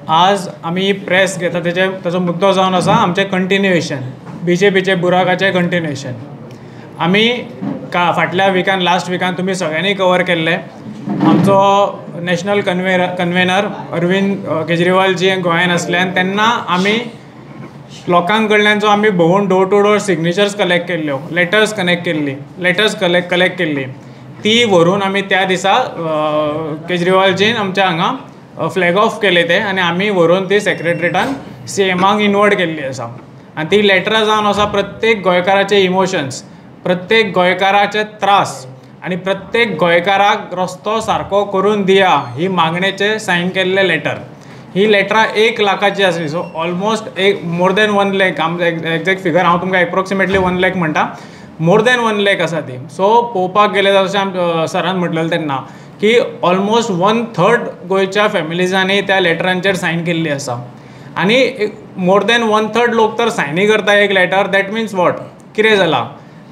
आज आम्ही प्रेस घेता ताचो मुद्दो जावन आसा आमचें कंटिन्युएशन, BJPचे बुराकाचें कंटिन्युएशन. आमी फाटल्या विकान लास्ट विकान तुमी सगळ्यांनी कवर केल्ले. आमचो नॅशनल कन्वेनर अरविंद केजरीवाल जी गोंयांत आसल्यान तेन्ना आमी लोकां कडल्यान जो आमी भोंवून door to door signatures collect केल्ल्यो, लेटर्स कलेक्ट केल्ली ती व्हरून आमी त्या दिसा केजरीवालजीन आमच्या हांगा फ्लॅग ऑफ केले ते आनी आमी व्हरून ती सेक्रेटरेटान CMाक इनवर्ट केल्ली आसा. आनी ती लेटरां जावन आसा प्रत्येक गोंयकाराचे इमोशन्स, प्रत्येक गोंयकाराचे त्रास आनी प्रत्येक गोंयकाराक रस्तो सारको करून दिया ही मागणेचे सायन केल्ले लेटर. ही लेटरां 1 लाखाची आसली. So almost more than 1 lakh. Exact figure हांव तुमकां एप्रोक्सिमेटली 1 लाख म्हणटा, मोर दॅन 1 लाख आसा ती. सो पळोवपाक गेले जशें सरान म्हटलेलें तेन्ना की ऑलमोस्ट 1/3 गोंयच्या फॅमिलीजांनी त्या लेटरांचेर सायन केल्ली आसा. आनी मोर दॅन 1/3 लोक तर सायनी करता एक लेटर. दॅट मिन्स वॉट, कितें जालां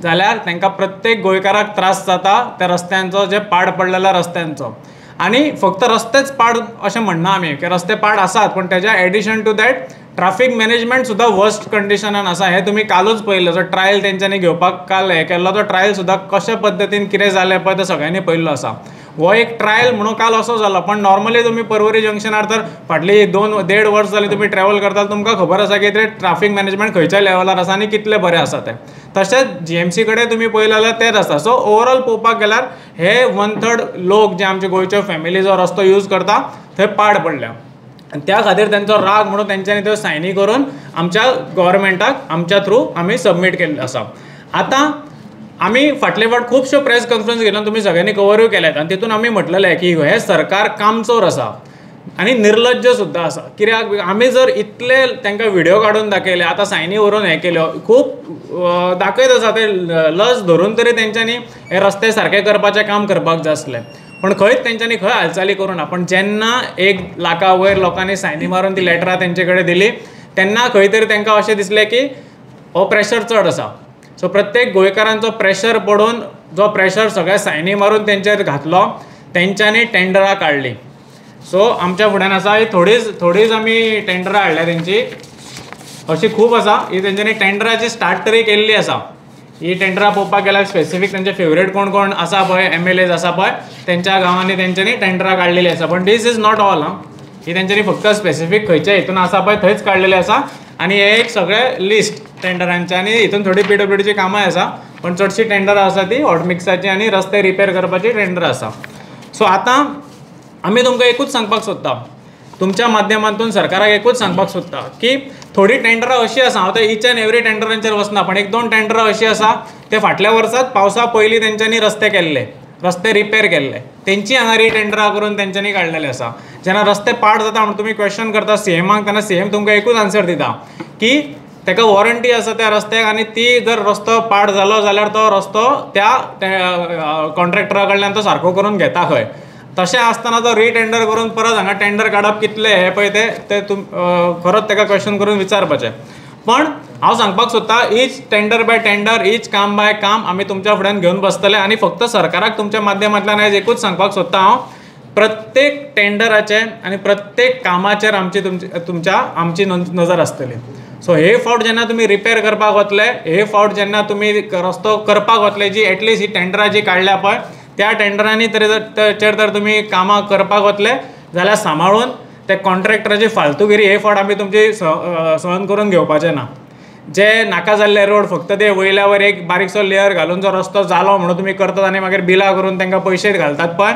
जाल्यार तांकां प्रत्येक गोंयकाराक त्रास जाता त्या रस्त्यांचो, जे पाड पडलेल्या रस्त्यांचो. आनी फक्त रस्तेच पाड अशें म्हणना आमी की रस्ते पाड आसात, पण तेज्या addition to that traffic management सुद्दां वर्स्ट कंडिशनान आसा. हें तुमी कालूच पळयल्लो. जो ट्रायल तेंच्यांनी घेवपाक काल हें केल्लो तो ट्रायल सुद्दां कशा पद्दतीन कितें जालें पळय तो सगळ्यांनी पळयल्लो आसा. हो एक ट्रायल म्हणून काल असो जालो, पण नॉर्मली तुमी पर्वरी जंक्शनार तर फाटली 2-1.5 वर्स जाली तुमी ट्रॅवल करता, तुमकां खबर आसा की ते ट्राफीक मॅनेजमेंट खंयच्या लेवलार आसा आनी कितले बरें आसा तें. तशेंच GMC कडेन तुमी पळयलें जाल्यार तेच आसा. सो ओवरऑल पळोवपाक गेल्यार हे 1/3 लोक जे आमचे गोंयच्यो फॅमिली जो रस्तो यूज करता थंय पाड पडल्या. आनी त्या खातीर तेंचो राग म्हणून तेंच्यांनी त्यो सायनी करून आमच्या गव्हर्मेंटाक आमच्या थ्रू आमी सबमीट केल्ले आसा. आतां आमी फाटले फावट खुबश्यो प्रेस कॉन्फरन्स घेवन तुमी सगळ्यांनी कवरूय केल्यात आनी तितून आमी म्हटलेलें की हे सरकार कामचोर आसा आनी निर्लज्ज सुद्दां आसा. कित्याक आमी जर इतले तांकां व्हिडिओ काडून दाखयले, आतां सायनी व्हरून हें केल्यो, खूब दाखयत आसा ते लज धरून तरी तेंच्यांनी हे रस्ते सारके करपाचें काम करपाक जाय आसलें. पण खंयच तेंच्यांनी खंय हालचाली करूं ना. पण जेन्ना 1 लाखा वयर लोकांनी सायनी मारून ती लेटरां तेंचे कडेन दिली तेन्ना खंय तरी तांकां अशें दिसलें की हो प्रेशर चड आसा. सो प्रत्येक गोंयकारांचो प्रेशर पडून जो प्रेशर सगळ्या सायनी मारून तेंचेर घातलो, तेंच्यांनी टेंडरां काडलीं. सो आमच्या फुड्यान आसा ही थोडीच आमी टेंडरां हाडल्या तेंची, अशी खूब आसा. ही तेंच्यांनी टेंडराची स्टार्ट तरी केल्ली आसा. ही टेंडरां पळोवपाक गेल्यार स्पेसिफीक तेंचे फेवरेट कोण कोण आसा पळय MLAs आसा पळय तेंच्या गांवांनी तेंच्यांनी टेंडरां काडलेली आसा. पण दीस इज नॉट ऑल. ही तेंच्यांनी फक्त स्पेसिफीक खंयच्या हितून आसा पळय थंयच काडलेले आसा. आनी हे एक सगळे लिस्ट टेंडरांचे आनी हितून थोडी PWDची कामां आसा, पण चडशी टेंडरां आसा ती हॉट मिक्साची आनी रस्ते रिपेर करपाची टेंडरां आसा. सो आतां आमी तुमकां एकूच सांगपाक सोदता, तुमच्या माध्यमांतून सरकाराक एकूच सांगपाक सोदता की थोडी टेंडरां अशी आसा, हांव ते ईच एंड एवरी टेंडरांचेर वचना, पण 1-2 टेंडरां अशी आसा ते फाटल्या वर्सात पावसा पयलीं तेंच्यांनी रस्ते केल्ले, रस्ते रिपेर केल्ले, तेंची हांगा टेंडरां करून तेंच्यांनी काडलेले आसा. जेन्ना रस्ते पाड जाता म्हणून तुमी क्वेश्चन करता CMाक, तेन्ना CM तुमकां एकूच आन्सर दिता की ताका वॉरंटी आसा त्या रस्त्याक आनी ती जर रस्तो पाड जालो जाल्यार तो रस्तो त्या कॉन्ट्रॅक्टरा कडल्यान तो सारको करून घेता खंय. तशें आसतना तो रिटेंडर करून परत हांगा टेंडर काडप कितले हे पळय ते खरोच ताका क्वेश्चन करून विचारपाचें. पण हांव सांगपाक सोदता each tender by tender, each काम बाय काम आमी तुमच्या फुड्यान घेवन बसतले. आनी फक्त सरकाराक तुमच्या माध्यमांतल्यान आयज एकूच सांगपाक सोदता हांव, प्रत्येक टेंडराचे आनी प्रत्येक कामाचेर आमची नजर आसतली. सो हे फावट जेन्ना तुमी रिपेर करपाक वतले, हे फावट जेन्ना तुमी रस्तो करपाक वतले, जी एटलिस्ट ही टेंडरां जी काडल्या पळय त्या टेंडरांनी तेचेर तर तुमी कामां करपाक वतले जाल्यार सांबाळून ते कॉन्ट्रॅक्टराची फालतूगिरी हे फावट आमी तुमची सहन करून घेवपाचें ना. जे नाका जाल्ले रोड फक्त ते वयल्या वयर एक बारीकसो लेयर घालून जो रस्तो जालो म्हणून तुमी करतात आनी मागीर बिलां करून तांकां पयशे घालतात पळय,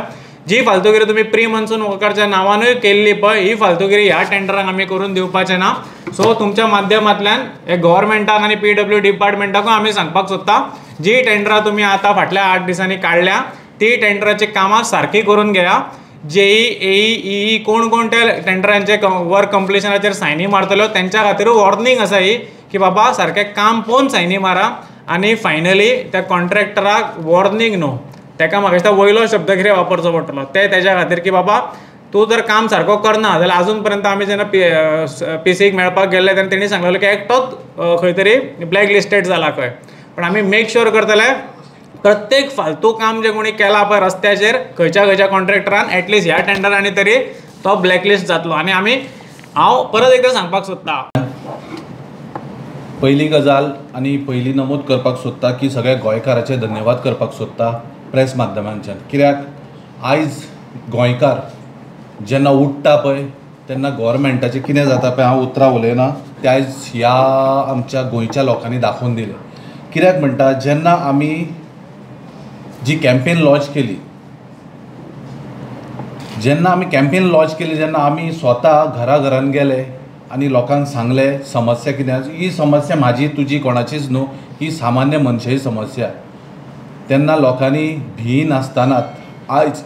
जी फालतूगिरी तुमी प्री मन्सून वर्करच्या नांवानूय केल्ली पळय, ही फालतूगिरी ह्या टेंडरांक आमी करून दिवपाचें ना. सो तुमच्या माध्यमांतल्यान हे गव्हर्मेंटाक आनी PW डिपार्टमेंटाकूय आमी सांगपाक सोदता, जी टेंडरां तुमी आतां फाटल्या 8 दिसांनी काडल्या ती टेंडराची कामां सारकी करून घेया. JEE, EE कोण कोण त्या टेंडरांचे वर्क कंप्लिशनाचेर सायनी मारतलो तेंच्या खातीर वॉर्निंग आसा ही की बाबा सारकें काम पळोवन सायनी मारा. आनी फायनली त्या कॉन्ट्रॅक्टराक वॉर्निंग न्हू, ताका म्हाका दिसता वयलो शब्द कितें वापरचो पडटलो तेच्या खातीर की बाबा तूं जर काम सारको करना जाल्यार आजून पर्यंत आमी जेन्ना PCक मेळपाक गेल्ले तेन्ना तेणी सांगलेलें की एकटोच खंय तरी ब्लॅक लिस्टेड जाला खंय. पण आमी मेक श्युअर करतले प्रत्येक फालतू काम जे कोणी केलां पळय रस्त्याचेर खंयच्या कॉन्ट्रॅक्टरान एटलिस्ट ह्या टेंडरांनी तरी तो ब्लॅकलिस्ट जातलो. आनी आमी हांव परत एकदां सांगपाक सोदतां, पयली गजाल आनी पयली नमूद करपाक सोदता की सगळ्या गोंयकाराचे धन्यवाद करपाक सोदता प्रेस माध्यमांच्यान. कित्याक आयज गोंयकार जेन्ना उठ्ठा पळय तेन्ना गव्हर्मेंटाचें कितें जाता पळय, हांव उतरां उलयना, तें आयज ह्या आमच्या गोंयच्या लोकांनी दाखोवन दिलें. कित्याक म्हणटा, जेन्ना आमी जी कॅम्पेन लॉन्च केली, जेन्ना आमी स्वता घरान गेले आनी लोकांक सांगले समस्या कितें. ही समस्या म्हाजी तुजी कोणाचीच न्हू, ही सामान्य मनशाची समस्या. तेन्ना लोकांनी भी नासतानात आयज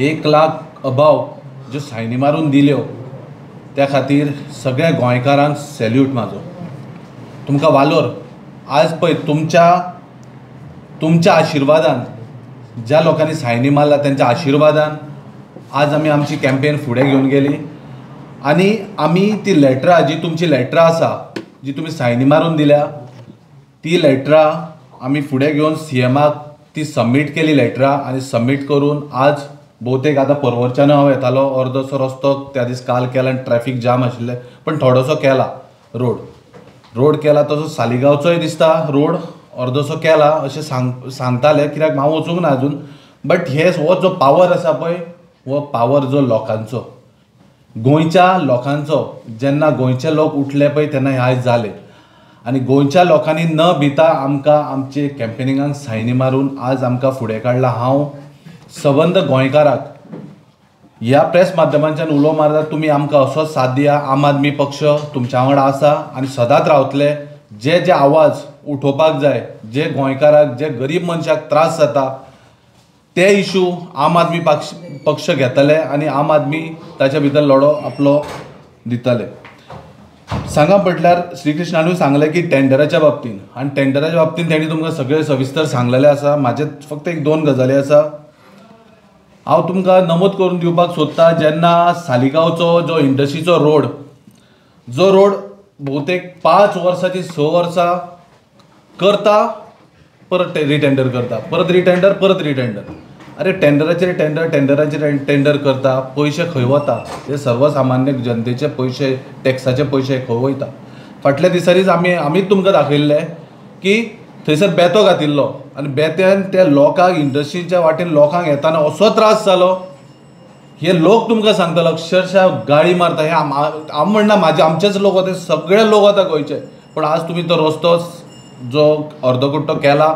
1 लाख अबाव ज्यो सायनी मारून दिल्यो, त्या खातीर सगळ्या गोंयकारांक सॅल्यूट म्हाजो. तुमकां वालोर. आज पळय तुमच्या आशिर्वादान, ज्या लोकांनी सायनी मारला त्यांच्या आशिर्वादान आज आमी आमची कॅम्पेन फुडें घेवन गेली. आनी आमी ती लेटरां, जी तुमची लेटरां आसा, जी तुमी सायनी मारून दिल्या, ती लेटरां आमी फुडें घेवन CMाक ती सबमीट केली लेटरां. आनी सबमीट करून आज भोवतेक आतां परवरच्यान हांव येतालो, अर्दोसो रस्तो त्या दीस काल केला, ट्रॅफीक जाम आशिल्लें, पण थोडोसो केला रोड केला. तसो सालिगांवचोय दिसता रोड अर्दोसो केला अशें सांगताले, कित्याक हांव वचूंक ना अजून. बट हो जो पावर आसा पळय, हो पावर जो लोकांचो, गोंयच्या लोकांचो. जेन्ना गोंयचे लोक उठले पळय तेन्ना हें आयज जालें. आनी गोंयच्या लोकांनी न भिता आमकां आमचे कॅम्पेनिंगाक सायनी मारून आज आमकां फुडें काडला. हांव सबंद गोंयकाराक ह्या प्रेस माध्यमांच्यान उलो मारता, तुमी आमकां असोच साथ दिया. आम आदमी पक्ष तुमच्या वांगडा आसा आनी सदांच रावतले. जे आवाज उठोवपाक जाय, जे गोंयकाराक, जे गरीब मनशाक त्रास जाता, ते इशू आम आदमी पक्ष घेतले आनी आम आदमी ताच्या भितर लढो आपलो दितले. सांगा म्हटल्यार श्री कृष्णानूय सांगलें की टेंडराच्या बाबतीन, आनी टेंडराच्या बाबतीन तेणी तुमकां सगळें सविस्तर सांगलेलें आसा. म्हाजे फक्त 1-2 गजाली आसा हांव तुमकां नमूद करून दिवपाक सोदतां. जेन्ना सालिगांवचो जो इंडस्ट्रीचो रोड, जो रोड भोवतेक 5 वर्सांची 6 वर्सां करता, परत रिटेंडर करता, परत रिटेंडर. अरे टेंडराचेर टेंडर करता, पयशे खंय वता? हे सर्वसामान्य जनतेचे पयशे, टॅक्साचे पयशे खंय वयता? फाटल्या दिसांनीच आमीच तुमकां दाखयल्लें की थंयसर बेतो घातिल्लो आनी बेत्यान त्या लोकांक, इंडस्ट्रीच्या वाटेन लोकांक येताना असो त्रास जालो. हे लोक तुमकां सांगतलो अक्षरशः गाळी मारता. हे हांव म्हणना आमचेच लोक वता, सगळे लोक वता गोंयचे. पण आज तुमी तो रस्तो जो अर्दकुट्टो केला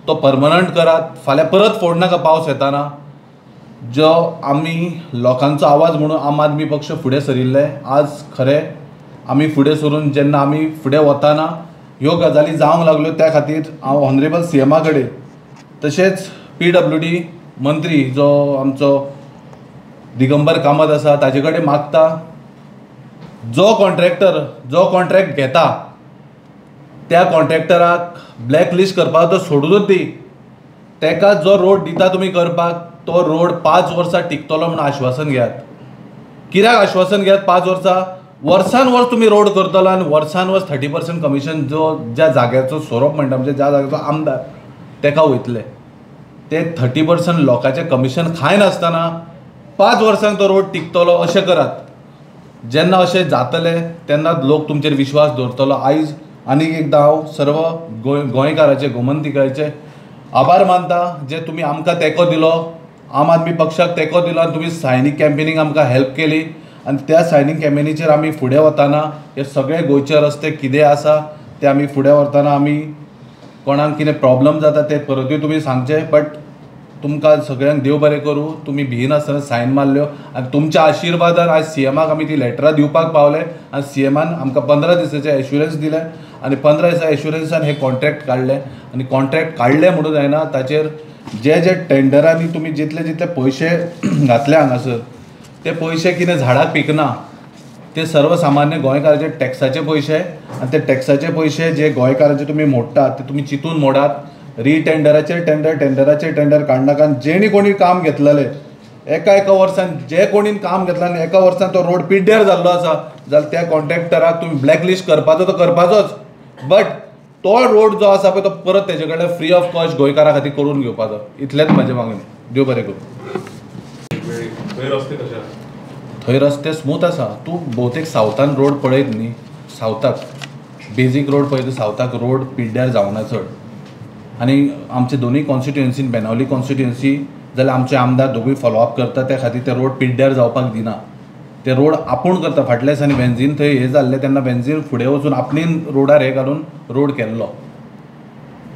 तो परमनंट करात. फाल्यां परत फोड नाका पावस येताना. जो आमी लोकांचो आवाज म्हणून आम आदमी पक्ष फुडें सरिल्ले, आज खरें आमी फुडें सरून जेन्ना आमी फुडें वताना ह्यो गजाली जावंक लागल्यो, त्या खातीर हांव ऑनरेबल CMा कडेन, तशेंच PWD मंत्री जो आमचो दिगंबर कामत आसा ताजे कडेन मागता, जो कॉन्ट्रॅक्ट घेता त्या कॉन्ट्रॅक्टराक ब्लॅकलिस्ट करपाक तो सोडूनच दी. तेका जो रोड दिता तुमी करपाक, तो रोड 5 वर्सां टिकतलो म्हणून आश्वासन घेयात. कित्याक आश्वासन घेयात 5 वर्सां? वर्सान वर्स तुम्ही रोड करतलो आनी वर्सान वर्स 30% कमिशन ज्या जाग्याचो सोरोप म्हणटा, म्हणजे ज्या जाग्याचो आमदार, तेका वयतले. ते 30% लोकांचें कमिशन खाय नासतना 5 वर्सांक तो रोड टिकतलो अशें करात. जेन्ना अशें जातलें तेन्ना लोक तुमचेर विश्वास दवरतलो. आयज आनीक एकदां हांव सर्व गोंयकाराचे, गोमंतकाचे आभार मानता, जे तुमी आमकां तेंको दिलो, आम आदमी पक्षाक तेंको दिलो आनी तुमी सायनीक कॅम्पेनीक आमकां हेल्प केली. आनी त्या सायनीक कॅम्पेनीचेर आमी फुडें वताना हे सगळे गोंयचे रस्ते कितें आसा ते आमी फुडें वताना आमी कोणाक कितें प्रॉब्लम जाता ते परतूय तुमी सांगचे. बट तुमकां सगळ्यांक देव बरें करूं. तुमी भिनासतना सायन मारल्यो आनी तुमच्या आशिर्वादान आज CMाक आमी ती लेटरां दिवपाक पावले आनी CMान आमकां 15 दिसाचे एश्युरन्स दिले आनी 15 दिसा एश्युरन्सान हे कॉन्ट्रॅक्ट काडले. आनी कॉन्ट्रॅक्ट काडले म्हणून जायना, ताचेर जे टेंडरांनी तुमी जितले पयशे घातले हांगासर, ते पयशे कितें झाडाक पिकना, ते सर्वसामान्य गोंयकाराचे टॅक्साचे पयशे. आनी ते टॅक्साचे पयशे जे गोंयकाराचे तुमी मोडटात ते तुमी चिंतून मोडात. टेंडराचेर टेंडर काडनाका. जेणी कोणी काम घेतलेले एका वर्सान, जे कोणी काम घेतला आनी एका वर्सान तो रोड पिड्ड्यार जाल्लो आसा, जाल्यार त्या कॉन्ट्रॅक्टराक तुमी ब्लॅकलिस्ट करपाचो तो करपाचोच. बट तो रोड जो आसा पळय तो परत तेजे कडेन फ्री ऑफ कॉस्ट गोंयकारा खातीर करून घेवपाचो. इतलेंच म्हाजें मागणी. देव बरें करूं. थंय रस्ते स्मूथ आसा. तूं भोवतेक सावथान रोड पळयत न्ही, सावथाक बेजीक रोड पळयत सावथाक रोड पिड्ड्यार जावना चड. आनी आमचे दोनूय कॉन्स्टिट्युएन्सीन बेनावली कॉन्स्टिट्युएन्सी जाल्यार आमचे आमदार दोगूय फॉलोअप करता त्या खातीर ते रोड पिड्ड्यार जावपाक दिना. ते रोड आपूण करता. फाटल्या दिसांनी बेन्झीन थंय हे जाल्लें तेन्ना बेन्झीन फुडें वचून आपणीन रोडार हे घालून रोड केल्लो.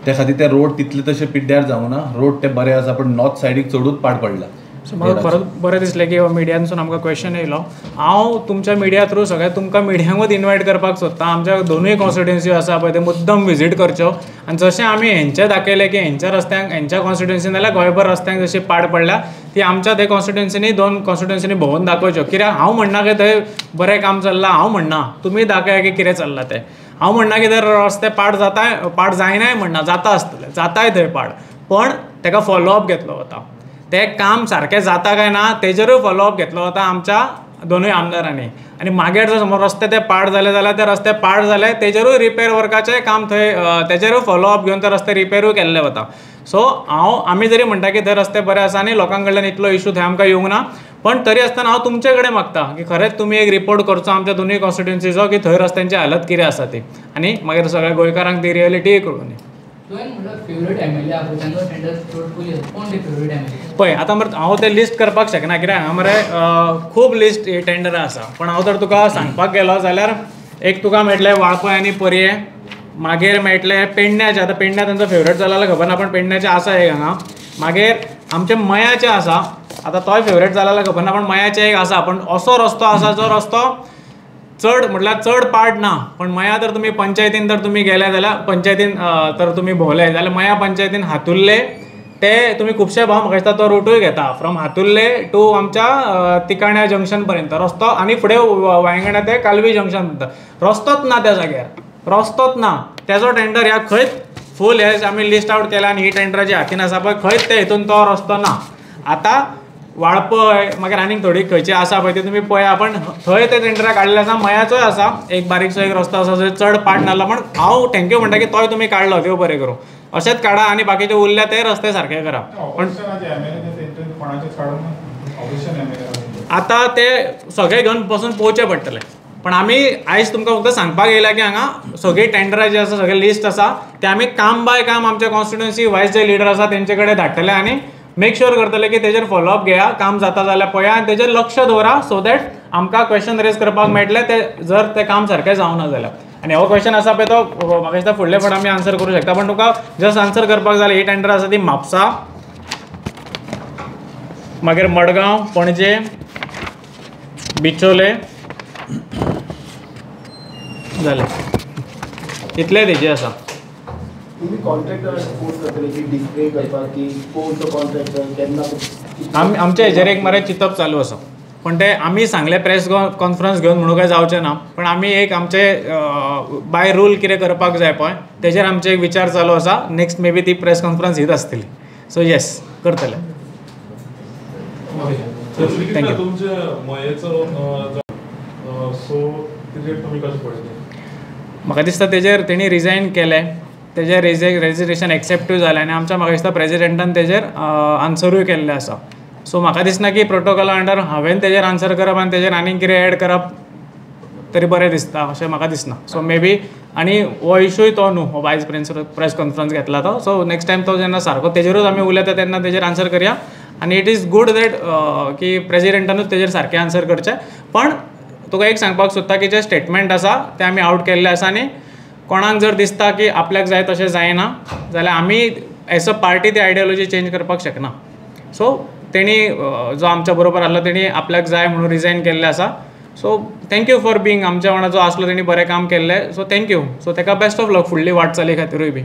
त्या खातीर ते रोड तितले तशे पिड्ड्यार जावना. रोड ते बरे आसा पण नॉर्थ सायडीक चडूच पाड पडला. सो म्हाका परत बरें दिसलें की मिडियानसून आमकां क्वेश्चन येयलो. हांव तुमच्या मिडिया थ्रू सगळ्या तुमकां मिडियांकूच इन्वायट करपाक सोदता. आमच्या दोनूय कॉन्स्टिट्युएन्सी आसा पळय ते मुद्दम विजीट करच्यो. आनी जशें आमी हेंचे दाखयलें की हेंच्या रस्त्यांक हेंच्या कॉन्स्टिट्युएन्सीन जाल्यार गोंयभर रस्त्यांक जशी पाड पडल्या ती आमच्या ते कॉन्स्टिट्युएन्सीनी 2 कॉन्स्टिट्युएन्सीनी भोंवून दाखोवच्यो. कित्याक हांव म्हणना की थंय बरें काम चल्लां, हांव म्हणना, तुमी दाखया की कितें चल्लां तें. हांव म्हणना की थंय रस्ते पाड जायनाय म्हणना, जाता आसतले, जाताय थंय पाड, पण ताका फॉलोअप घेतलो वता. तें काम सारकें जाता काय ना तेजेरूय फॉलोअप घेतलो वता आमच्या दोनूय आमदारांनी. आनी मागीर जर समज रस्ते ते पाड जाले जाल्यार ते रस्ते पाड जाले तेजेरूय रिपेर वर्काचें काम थंय तेजेरूय फॉलोअप घेवन ते रस्ते रिपेरूय केल्ले वता. सो आमी जरी म्हणटा की थंय रस्ते बरे आसा आनी लोकां कडल्यान इतलो इशू थंय आमकां येवंक ना, पण तरी आसतना हांव तुमचे कडेन मागता की खरेंच तुमी एक रिपोर्ट करचो आमच्या दोनूय कॉन्स्टिट्युएन्सीचो की थंय रस्त्यांची हालत कितें आसा ती, आनी मागीर सगळ्या गोंयकारांक ती रियलिटीय कळून. पळय आतां मरे हांव तें लिस्ट करपाक शकना कित्याक हांगा मरे खूब लिस्ट टेंडरां आसा. पण हांव जर तुका सांगपाक गेलो जाल्यार एक तुका मेळटलें वाळपय आनी परये, मागीर मेळटलें पेडण्याचें. आतां पेडण्यां तांचो फेवरेट जाला जाल्यार खबर ना, पण पेडण्याचें आसा एक हांगा. मागीर आमचें मयाचें आसा, आतां तोय फेवरेट जाला जाल्यार खबर ना, पण मयाचें एक आसा. पण असो रस्तो आसा जो रस्तो चड म्हटल्यार चड पाड ना, पण मया तर तुमी पंचायतीन तर तुमी गेले जाल्यार पंचायतीन तर तुमी भोंवले जाल्यार मया पंचायतीन हातुर्ले ते तुमी खुबशे भाव म्हाका दिसता तो रूटूय घेता फ्रॉम हातुर्ले टू आमच्या तिकाण्या जंक्शन पर्यंत रस्तो, आनी फुडें वांयगणा ते कालवी जंक्शन पर्यंत रस्तोच ना त्या जाग्यार, रस्तोच ना. तेजो टेंडर ह्या खंयच फूल हे आमी लिस्ट आवट केला आनी ही टेंडराची हातीन आसा पळय खंयच ते हितून तो रस्तो ना. आतां वाळपय मागीर आनीक थोडी खंयची आसा पळय ती तुमी पळया, पण थंय ते टेंडरा काडलेले आसा. मयाचोय आसा एक बारीकसो एक रस्तो आसा जंय चड पाड नासलो, पण हांव थँक्यू म्हणटा की तोय तुमी काडलो, देव बरें करूं. अशेंच काडा आनी बाकीचे उरल्या ते रस्ते सारके करा. पण आतां ते सगळे घेवन बसून पळोवचें पडटलें. पण आमी आयज तुमकां फक्त सांगपाक येयला की हांगा सगळी टेंडरां जी आसा सगळे लिस्ट आसा ते आमी काम बाय काम आमच्या कॉन्स्टिट्युएन्सी वायज जे लिडर आसा तेंचे कडेन धाडटले आनी मेक शुअर करतले की तेजेर फॉलोअप घेया, काम जाता जाल्यार पळया आनी तेजेर लक्ष दवरा, सो दॅट आमकां क्वेश्चन रेज करपाक मेळटले ते जर ते काम सारकें जावना जाल्यार. आनी हो क्वेश्चन आसा पळय तो म्हाका दिसता फुडले फावट आमी आन्सर करूं शकता. पण तुका जस्ट आन्सर करपाक जाल्यार ही टेंडर आसा ती म्हापसा, मागीर मडगांव, पणजे, बिचोले जालें, इतले तेजे आसा. आमच्या हेजेर एक मरे चिंतप चालू आसा, पण ते आमी सांगले प्रेस कॉन्फरन्स घेवन म्हणून काय जावचें ना. पण आमी एक आमचे बाय रूल कितें करपाक जाय पळय तेजेर आमचे एक विचार चालू आसा. नेक्स्ट मे बी ती प्रेस कॉन्फरन्स हीच आसतली. सो येस करतले. थँक्यू. म्हाका दिसता तेजेर तेणी रिजायन केलें, तेजेर रेजिग्नेशन एक्सेप्टूय जालें आनी आमच्या म्हाका दिसता प्रेजिडेंटान तेजेर आन्सरूय केल्लें आसा. सो म्हाका दिसना की प्रोटोकॉला अंडर हांवें तेजेर आन्सर करप आनी तेजेर आनीक कितें एड करप तरी बरें दिसता अशें म्हाका दिसना. सो मे बी आनी हो इशूय तो न्हू हो वायज प्रेस कॉन्फरन्स घेतला तो. सो नेक्स्ट टायम तो जेन्ना सारको तेजेरूच आमी उलयता तेन्ना तेजेर आन्सर करया. आनी इट इज गूड दॅट की प्रेजिडेंटानूच तेजेर सारकें आन्सर करचें. पण तुका एक सांगपाक सोदता की जे स्टेटमेंट आसा ते आमी आउट केल्ले आसा आनी कोणाक जर दिसता की आपल्याक जाय तशें जायना जाल्यार आमी एज अ पार्टी ती आयडियोलॉजी चेंज करपाक शकना. सो तेणी जो आमच्या बरोबर आसलो तेणी आपल्याक जाय म्हणून रिजायन केल्लें आसा. सो थँक्यू फॉर बिंग आमच्या वांगडा जो आसलो तेणी बरें काम केल्लें. So thank you. सो ताका बेस्ट ऑफ लक फुडली वाटचाली खातीरूय बी.